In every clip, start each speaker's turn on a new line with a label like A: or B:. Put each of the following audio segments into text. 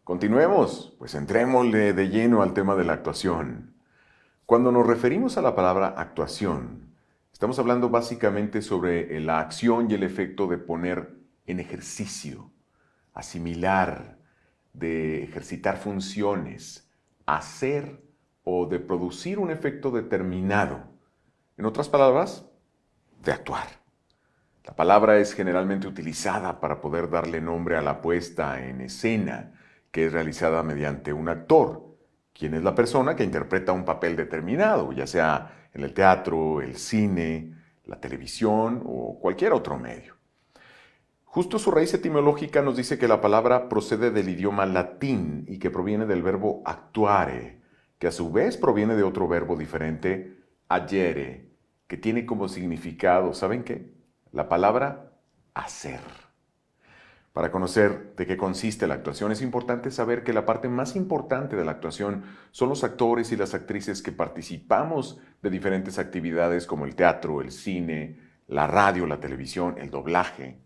A: Continuemos, pues entrémosle de lleno al tema de la actuación. Cuando nos referimos a la palabra actuación, estamos hablando básicamente sobre la acción y el efecto de poner en ejercicio, asimilar, de ejercitar funciones, hacer o de producir un efecto determinado. En otras palabras, de actuar. La palabra es generalmente utilizada para poder darle nombre a la puesta en escena, que es realizada mediante un actor, quien es la persona que interpreta un papel determinado, ya sea en el teatro, el cine, la televisión o cualquier otro medio. Justo su raíz etimológica nos dice que la palabra procede del idioma latín y que proviene del verbo actuare, que a su vez proviene de otro verbo diferente, agere, que tiene como significado, ¿saben qué? La palabra hacer. Para conocer de qué consiste la actuación es importante saber que la parte más importante de la actuación son los actores y las actrices que participamos de diferentes actividades como el teatro, el cine, la radio, la televisión, el doblaje.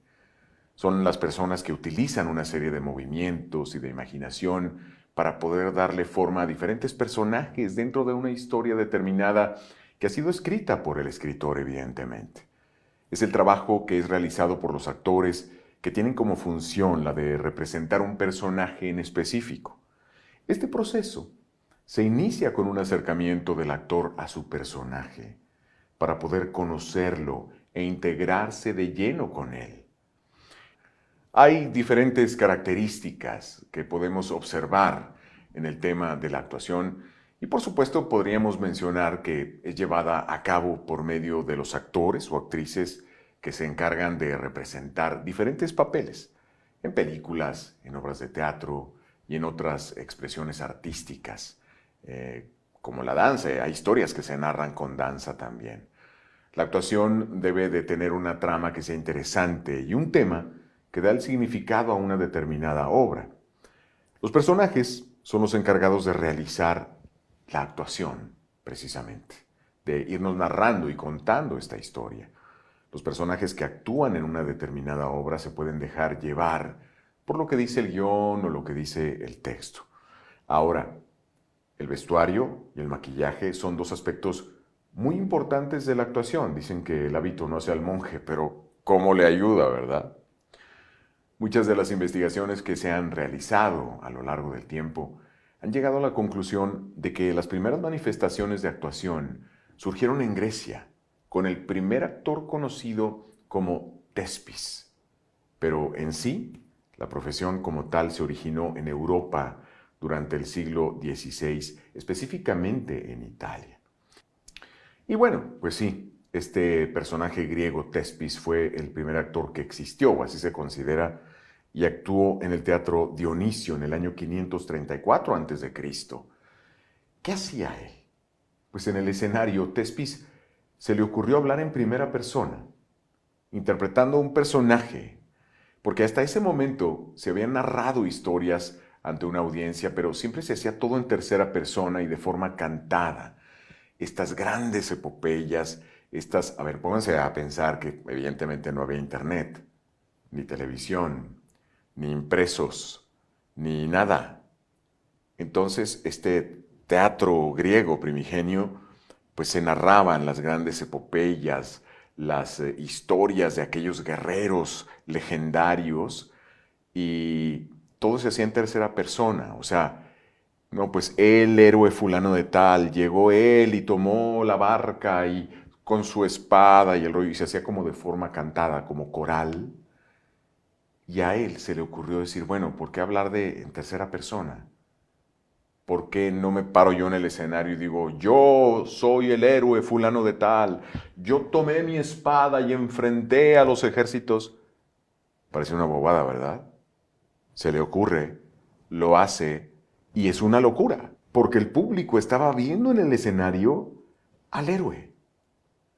A: Son las personas que utilizan una serie de movimientos y de imaginación para poder darle forma a diferentes personajes dentro de una historia determinada que ha sido escrita por el escritor, evidentemente. Es el trabajo que es realizado por los actores que tienen como función la de representar un personaje en específico. Este proceso se inicia con un acercamiento del actor a su personaje para poder conocerlo e integrarse de lleno con él. Hay diferentes características que podemos observar en el tema de la actuación y por supuesto podríamos mencionar que es llevada a cabo por medio de los actores o actrices que se encargan de representar diferentes papeles en películas, en obras de teatro y en otras expresiones artísticas, como la danza. Hay historias que se narran con danza también. La actuación debe de tener una trama que sea interesante y un tema que da el significado a una determinada obra. Los personajes son los encargados de realizar la actuación, precisamente, de irnos narrando y contando esta historia. Los personajes que actúan en una determinada obra se pueden dejar llevar por lo que dice el guión o lo que dice el texto. Ahora, el vestuario y el maquillaje son dos aspectos muy importantes de la actuación. Dicen que el hábito no hace al monje, pero ¿cómo le ayuda, verdad? Muchas de las investigaciones que se han realizado a lo largo del tiempo han llegado a la conclusión de que las primeras manifestaciones de actuación surgieron en Grecia, con el primer actor conocido como Tespis. Pero en sí, la profesión como tal se originó en Europa durante el siglo XVI, específicamente en Italia. Y bueno, pues sí, este personaje griego, Tespis, fue el primer actor que existió, o así se considera, y actuó en el Teatro Dionisio en el año 534 a.C. ¿Qué hacía él? Pues en el escenario, Tespis se le ocurrió hablar en primera persona, interpretando un personaje, porque hasta ese momento se habían narrado historias ante una audiencia, pero siempre se hacía todo en tercera persona y de forma cantada. Estas grandes epopeyas, a ver, pónganse a pensar que evidentemente no había internet, ni televisión, ni impresos, ni nada. Entonces, este teatro griego primigenio, pues se narraban las grandes epopeyas, las historias de aquellos guerreros legendarios y todo se hacía en tercera persona, o sea, no, pues el héroe fulano de tal, llegó él y tomó la barca y con su espada y el rollo, y se hacía como de forma cantada, como coral. Y a él se le ocurrió decir, bueno, ¿por qué hablar en tercera persona? ¿Por qué no me paro yo en el escenario y digo, yo soy el héroe fulano de tal, yo tomé mi espada y enfrenté a los ejércitos? Parece una bobada, ¿verdad? Se le ocurre, lo hace y es una locura, porque el público estaba viendo en el escenario al héroe,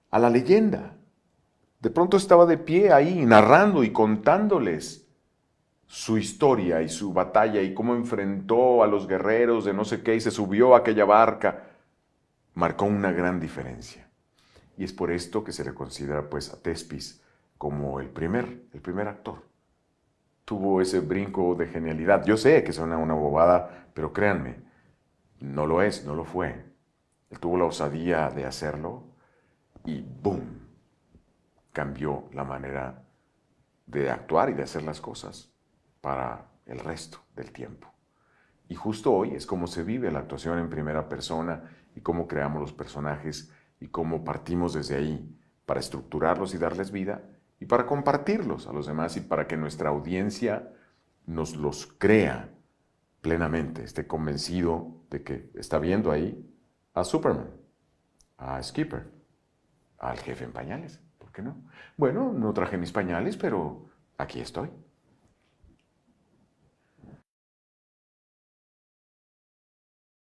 A: a la leyenda. De pronto estaba de pie ahí, narrando y contándoles su historia y su batalla y cómo enfrentó a los guerreros de no sé qué y se subió a aquella barca. Marcó una gran diferencia. Y es por esto que se le considera pues a Tespis como el primer actor. tuvo ese brinco de genialidad. Yo sé que suena una bobada, pero créanme, no lo es, no lo fue. Él tuvo la osadía de hacerlo y ¡boom! Cambió la manera de actuar y de hacer las cosas para el resto del tiempo. Y justo hoy es como se vive la actuación en primera persona y cómo creamos los personajes y cómo partimos desde ahí para estructurarlos y darles vida y para compartirlos a los demás y para que nuestra audiencia nos los crea plenamente, esté convencido de que está viendo ahí a Superman, a Skipper, al jefe en pañales. ¿Por qué no? Bueno, no traje mis pañales, pero aquí estoy.